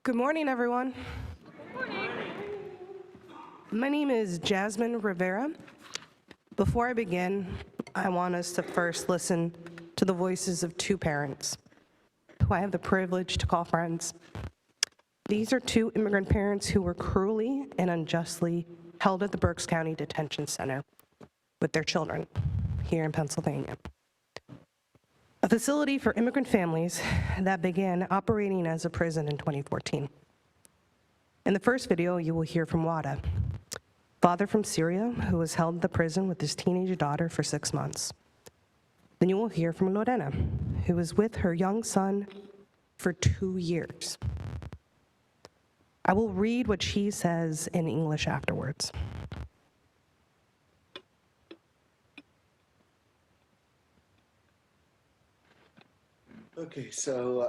Good morning, everyone. Good morning. My name is Jasmine Rivera. Before I begin, I want us to first listen to the voices of two parents who I have the privilege to call friends. These are two immigrant parents who were cruelly and unjustly held at the Berks County Detention Center with their children here in Pennsylvania. A facility for immigrant families that began operating as a prison in 2014. In the first video, you will hear from Wada, father from Syria who was held in the prison with his teenage daughter for 6 months. Then you will hear from Lorena, who was with her young son for 2 years. I will read what she says in English afterwards. Okay, so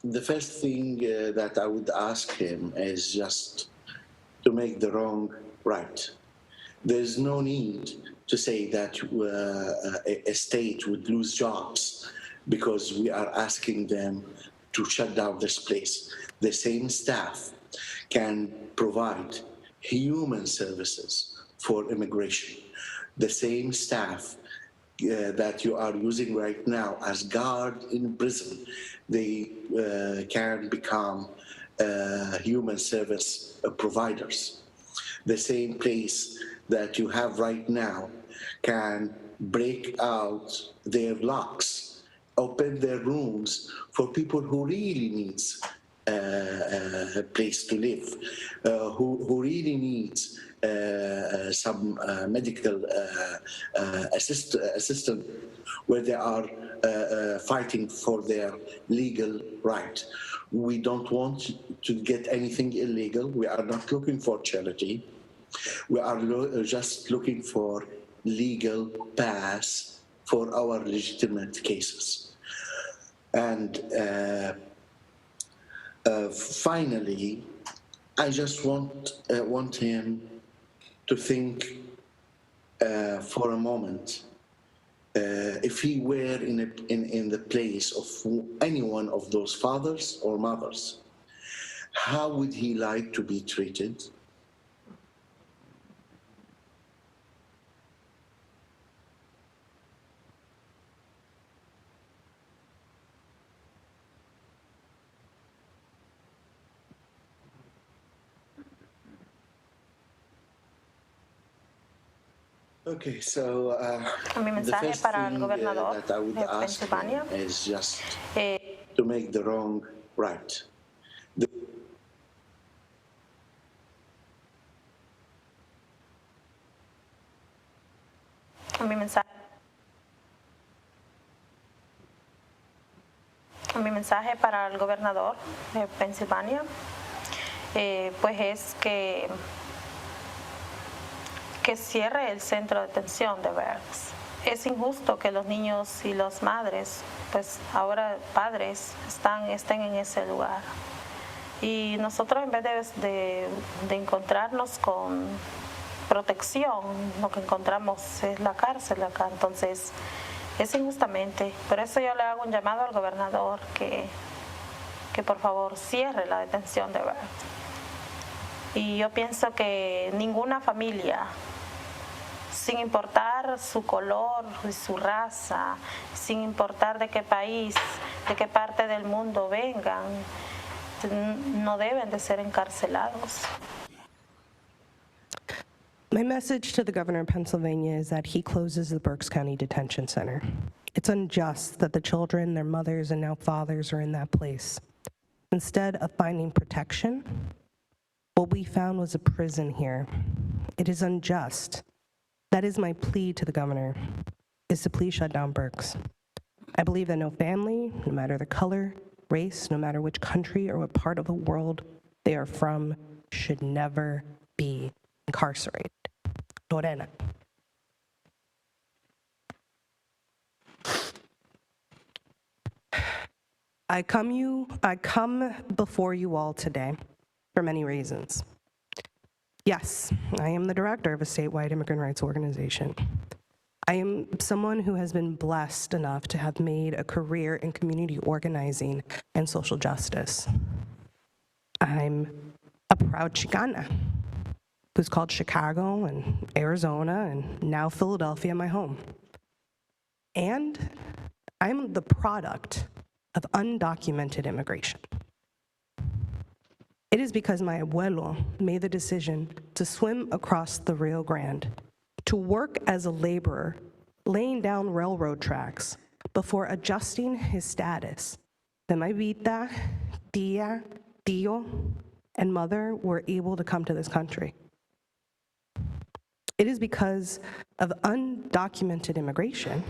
the first thing that I would ask him is just to make the wrong right. There's no need to say that a state would lose jobs because we are asking them to shut down this place. The same staff can provide human services for immigration. The same staff that you are using right now as guard in prison, they can become human service providers. The same place that you have right now can break out their locks, open their rooms for people who really needs a place to live, who really needs some medical assistant where they are fighting for their legal right. We don't want to get anything illegal. We are not looking for charity. We are just looking for legal paths for our legitimate cases. And finally, I just want him to think for a moment if he were in the place of any one of those fathers or mothers, how would he like to be treated? Okay, so the first thing that I would ask him is just to make the wrong right. Mi mensaje para el gobernador de Pensilvania pues es que cierre el centro de detención de Berks. Es injusto que los niños y las madres, pues ahora padres, estén en ese lugar. Y nosotros en vez de encontrarnos con protección, lo que encontramos es la cárcel acá. Entonces, es injustamente. Por eso yo le hago un llamado al gobernador que por favor cierre la detención de Berks. Y yo pienso que ninguna familia, sin importar su color y su raza, sin importar de qué país, de qué parte del mundo vengan, no deben de ser encarcelados. My message to the governor of Pennsylvania is that he closes the Berks County Detention Center. It's unjust that the children, their mothers, and now fathers are in that place. Instead of finding protection, what we found was a prison here. It is unjust. That is my plea to the governor, is to please shut down Berks. I believe that no family, no matter their color, race, no matter which country or what part of the world they are from, should never be incarcerated. Lorena. I come before you all today for many reasons. Yes, I am the director of a statewide immigrant rights organization. I am someone who has been blessed enough to have made a career in community organizing and social justice. I'm a proud Chicana who's called Chicago and Arizona and now Philadelphia my home. And I'm the product of undocumented immigration. It is because my abuelo made the decision to swim across the Rio Grande, to work as a laborer, laying down railroad tracks before adjusting his status, that my Vita, tia, tío, and mother were able to come to this country. It is because of undocumented immigration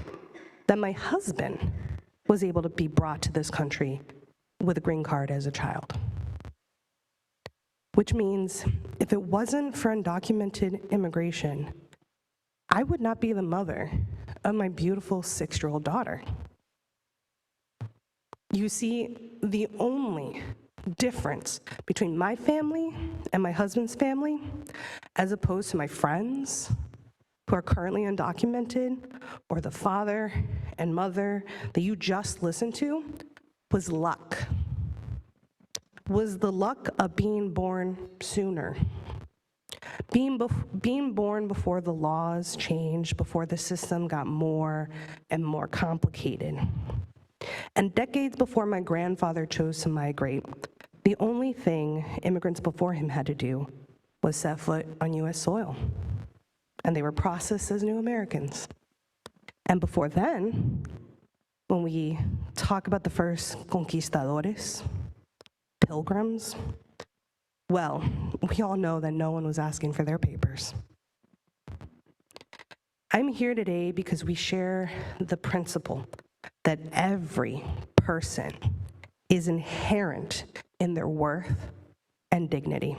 that my husband was able to be brought to this country with a green card as a child. Which means if it wasn't for undocumented immigration, I would not be the mother of my beautiful 6-year-old daughter. You see, the only difference between my family and my husband's family, as opposed to my friends who are currently undocumented, or the father and mother that you just listened to, was luck. Was the luck of being born sooner. Being born before the laws changed, before the system got more and more complicated. And decades before my grandfather chose to migrate, the only thing immigrants before him had to do was set foot on US soil. And they were processed as new Americans. And before then, when we talk about the first conquistadores, pilgrims, well, we all know that no one was asking for their papers. I'm here today because we share the principle that every person is inherent in their worth and dignity.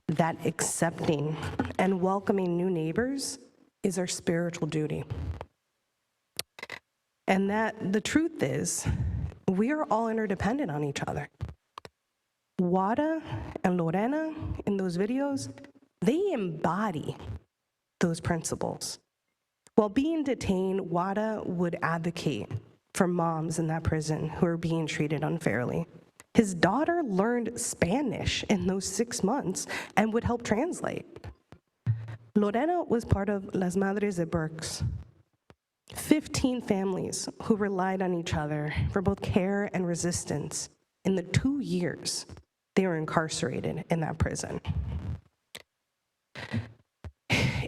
That accepting and welcoming new neighbors is our spiritual duty. And that the truth is, we are all interdependent on each other. Wada and Lorena, in those videos, they embody those principles. While being detained, Wada would advocate for moms in that prison who are being treated unfairly. His daughter learned Spanish in those 6 months and would help translate. Lorena was part of Las Madres de Berks, 15 families who relied on each other for both care and resistance in the 2 years they were incarcerated in that prison.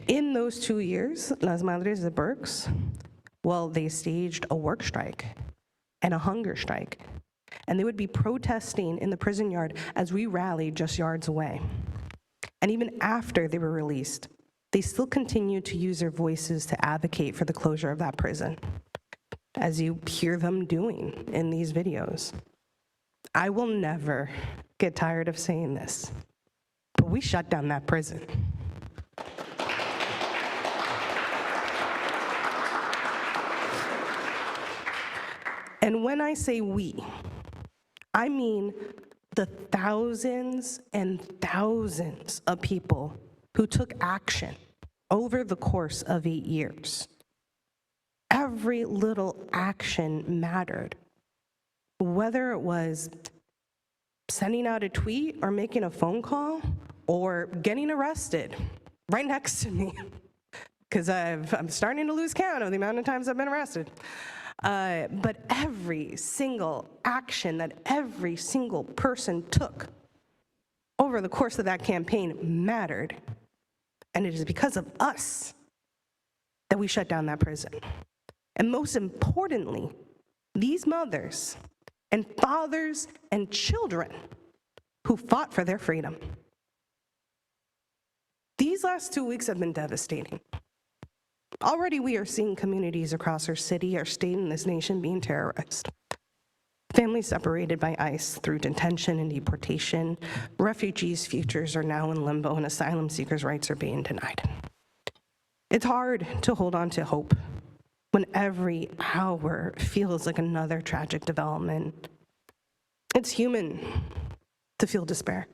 In those 2 years, Las Madres de Berks, well, they staged a work strike and a hunger strike. And they would be protesting in the prison yard as we rallied just yards away. And even after they were released, they still continued to use their voices to advocate for the closure of that prison, as you hear them doing in these videos. I will never get tired of saying this, but we shut down that prison. And when I say we, I mean the thousands and thousands of people who took action over the course of 8 years. Every little action mattered, whether it was sending out a tweet or making a phone call or getting arrested right next to me, because I'm starting to lose count of the amount of times I've been arrested. But every single action that every single person took over the course of that campaign mattered. And it is because of us that we shut down that prison. And most importantly, these mothers and fathers and children who fought for their freedom. These last 2 weeks have been devastating. Already we are seeing communities across our city, our state, and this nation being terrorized. Families separated by ICE through detention and deportation. Refugees' futures are now in limbo, and asylum seekers' rights are being denied. It's hard to hold on to hope when every hour feels like another tragic development. It's human to feel despair.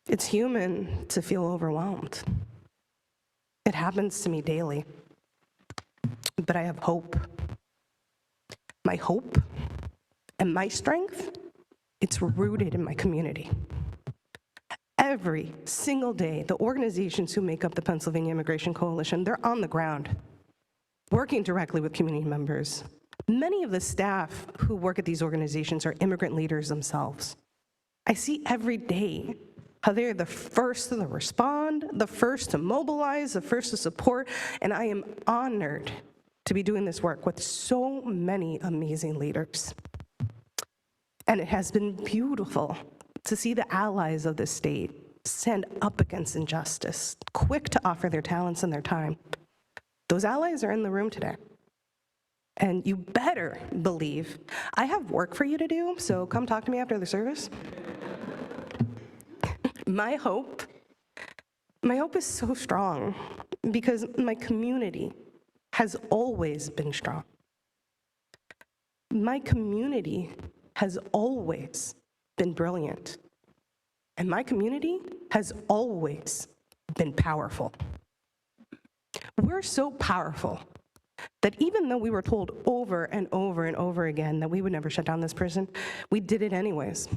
It's human to feel overwhelmed. It happens to me daily, but I have hope. My hope and my strength, It's rooted in my community. Every single day, the organizations who make up the Pennsylvania Immigration Coalition, they're on the ground, working directly with community members. Many of the staff who work at these organizations are immigrant leaders themselves. I see every day how they're the first to respond, the first to mobilize, the first to support, and I am honored to be doing this work with so many amazing leaders. And it has been beautiful to see the allies of this state stand up against injustice, quick to offer their talents and their time. Those allies are in the room today. And you better believe I have work for you to do, so come talk to me after the service. My hope is so strong because my community has always been strong. My community has always been brilliant. And my community has always been powerful. We're so powerful that even though we were told over and over and over again that we would never shut down this prison, we did it anyways.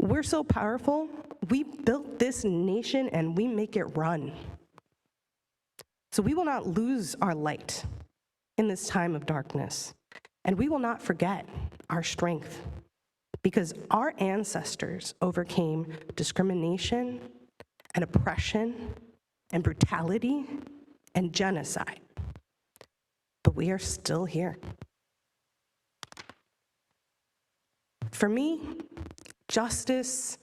We're so powerful, we built this nation and we make it run. So we will not lose our light in this time of darkness, and we will not forget our strength, because our ancestors overcame discrimination and oppression and brutality and genocide. But we are still here. For me, justice,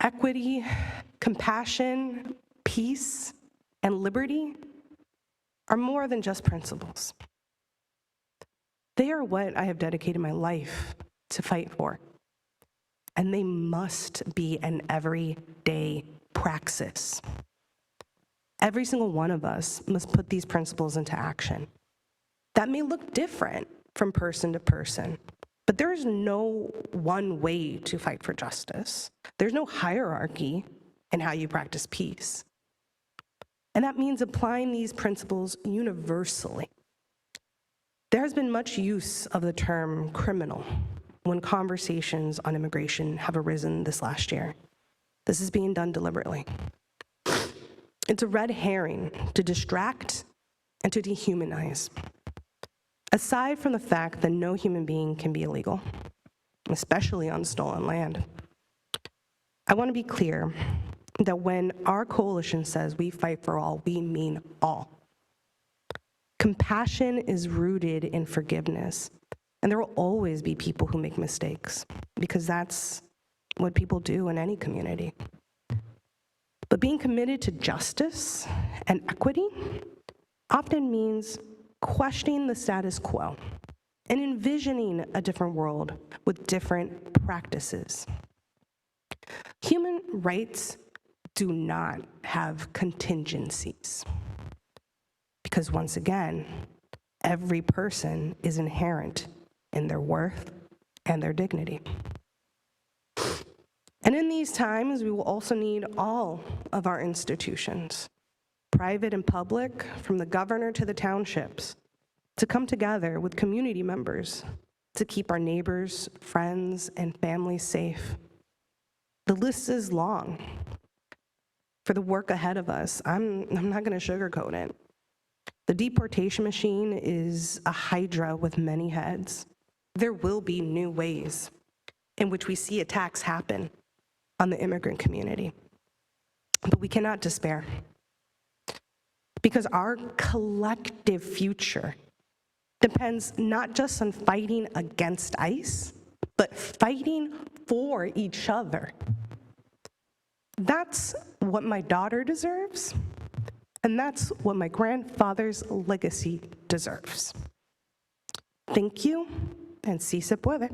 equity, compassion, peace, and liberty are more than just principles. They are what I have dedicated my life to fight for. And they must be an everyday praxis. Every single one of us must put these principles into action. That may look different from person to person, but there is no one way to fight for justice. There's no hierarchy in how you practice peace. And that means applying these principles universally. There has been much use of the term criminal when conversations on immigration have arisen this last year. This is being done deliberately. It's a red herring to distract and to dehumanize. Aside from the fact that no human being can be illegal, especially on stolen land, I want to be clear that when our coalition says we fight for all, we mean all. Compassion is rooted in forgiveness, and there will always be people who make mistakes, because that's what people do in any community. But being committed to justice and equity often means questioning the status quo and envisioning a different world with different practices. Human rights do not have contingencies, because once again, every person is inherent in their worth and their dignity. And in these times, we will also need all of our institutions, private and public, from the governor to the townships, to come together with community members to keep our neighbors, friends, and families safe. The list is long. For the work ahead of us, I'm not going to sugarcoat it. The deportation machine is a hydra with many heads. There will be new ways in which we see attacks happen on the immigrant community. But we cannot despair, because our collective future depends not just on fighting against ICE, but fighting for each other. That's what my daughter deserves, and that's what my grandfather's legacy deserves. Thank you, and si se puede.